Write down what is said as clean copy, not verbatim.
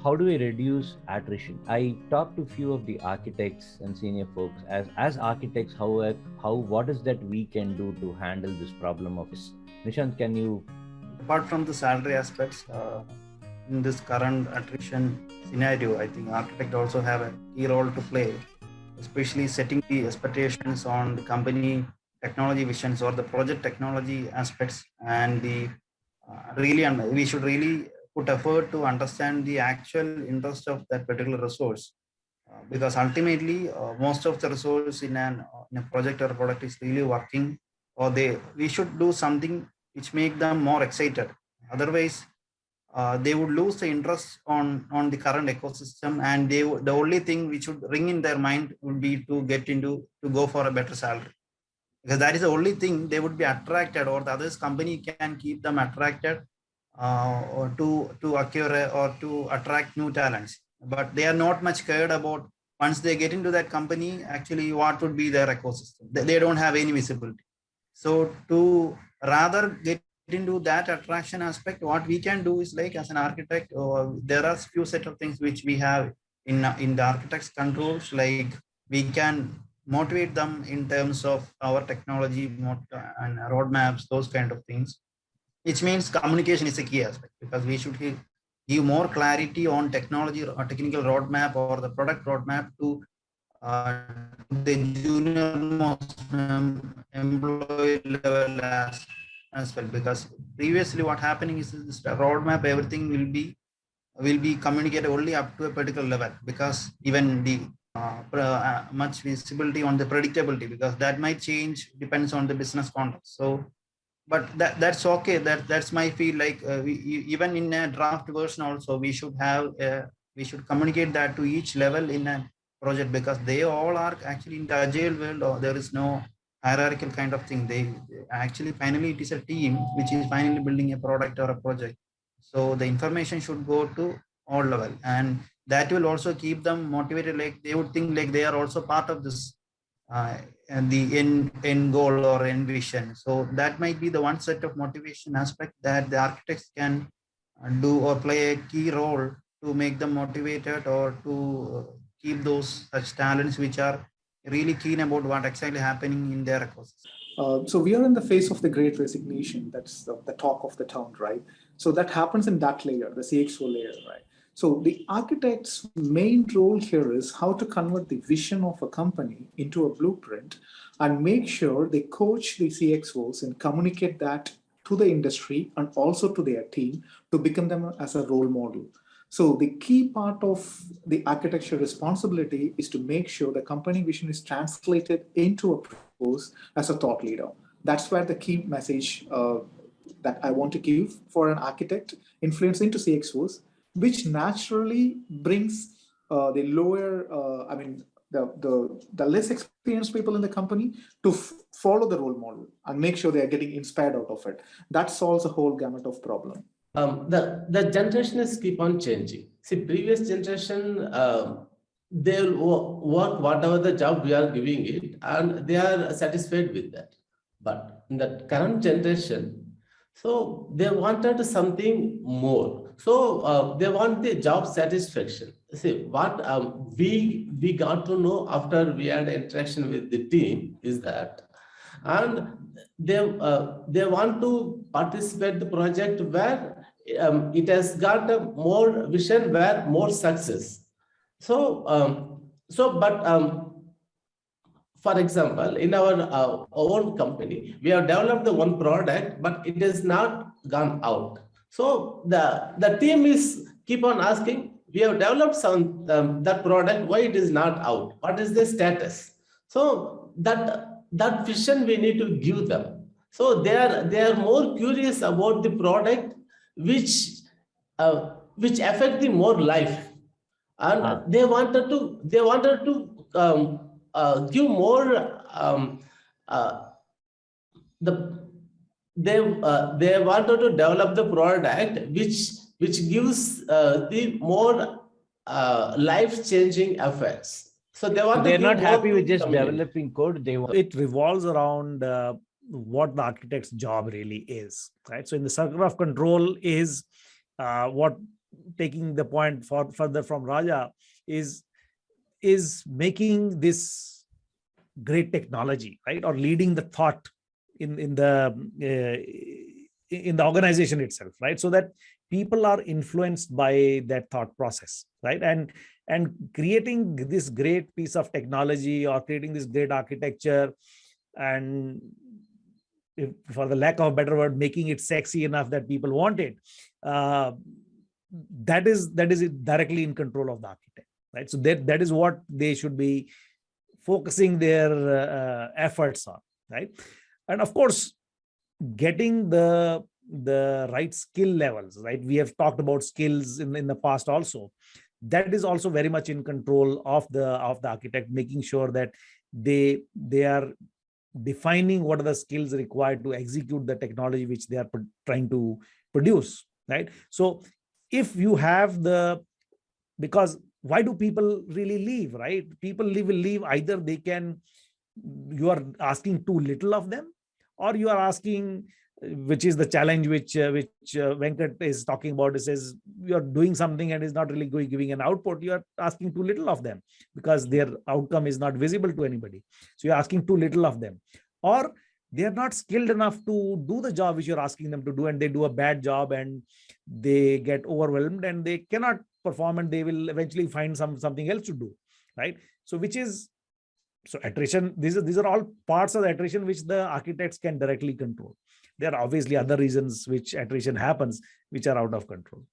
how do we reduce attrition? I talked to few of the architects and senior folks. As architects, how what is that we can do to handle this problem of this? Nishant, can you? Apart from the salary aspects, in this current attrition scenario, I think architect also have a key role to play, especially setting the expectations on the company technology visions or the project technology aspects, and the we should really put effort to understand the actual interest of that particular resource, because ultimately most of the resource in a project or product is really working, or we should do something which make them more excited. Otherwise they would lose the interest on the current ecosystem, and the only thing which would ring in their mind would be to go for a better salary, because that is the only thing they would be attracted, or the others company can keep them attracted, or to acquire or to attract new talents. But they are not much cared about once they get into that company actually what would be their ecosystem. They don't have any visibility. So to rather get into that attraction aspect, what we can do is, like, as an architect, there are few set of things which we have in the architect's controls. Like, we can motivate them in terms of our technology and roadmaps, those kind of things, which means communication is a key aspect, because we should give more clarity on technology or technical roadmap or the product roadmap to the junior most employee level as well. Because previously what happening is this roadmap, everything will be communicated only up to a particular level, because even the much visibility on the predictability, because that might change depends on the business context. So but that's okay, that's my feel. Like, even in a draft version also, we should communicate that to each level in a project, because they all are actually in the agile world, or there is no hierarchical kind of thing. They actually, finally, it is a team which is finally building a product or a project. So the information should go to all level, and that will also keep them motivated. Like, they would think like they are also part of this and the end goal or end vision. So that might be the one set of motivation aspect that the architects can do or play a key role to make them motivated, or to keep those such talents which are really keen about what exactly happening in their ecosystem. So we are in the phase of the great resignation. That's the talk of the town, right? So that happens in that layer, the CXO layer, right? So the architect's main role here is how to convert the vision of a company into a blueprint and make sure they coach the CXOs and communicate that to the industry and also to their team to become them as a role model. So the key part of the architecture responsibility is to make sure the company vision is translated into a purpose as a thought leader. That's where the key message that I want to give for an architect influence into CXOs, which naturally brings the lower, the less experienced people in the company to follow the role model and make sure they are getting inspired out of it. That solves a whole gamut of problem. The generation is keep on changing. See, previous generation, they'll work whatever the job we are giving it, and they are satisfied with that. But in the current generation, so they wanted something more. So they want the job satisfaction. See, what we got to know after we had interaction with the team is that, and they want to participate the project where it has got a more vision, where more success. So for example, in our own company, we have developed the one product, but it has not gone out. So the team is keep on asking, we have developed some that product, why it is not out? What is the status? So that vision we need to give them. So they are more curious about the product which affect the more life, and they wanted to give more they wanted to develop the product which gives the more life-changing effects. So they're not happy with just developing code. It revolves around what the architect's job really is, right? So in the circle of control is what taking the point further from Raja, is making this great technology, right, or leading the thought in the organization itself, right, so that people are influenced by that thought process, right, and creating this great piece of technology or creating this great architecture, and if, for the lack of a better word, making it sexy enough that people want it, uh, that is directly in control of the architect, right? So that is what they should be focusing their efforts on, right? And of course, getting the right skill levels, right? We have talked about skills in the past also. That is also very much in control of the architect, making sure that they are defining what are the skills required to execute the technology which they are trying to produce, right? So if you have because why do people really leave, right? People will leave, either they can, you are asking too little of them, or you are asking, which is the challenge which Venkat is talking about. It says you are doing something and is not really giving an output. You are asking too little of them because their outcome is not visible to anybody. So you're asking too little of them, or they are not skilled enough to do the job which you're asking them to do, and they do a bad job and they get overwhelmed and they cannot perform, and they will eventually find something else to do, right? So which is, so attrition, these are all parts of the attrition which the architects can directly control. There are obviously other reasons which attrition happens which are out of control.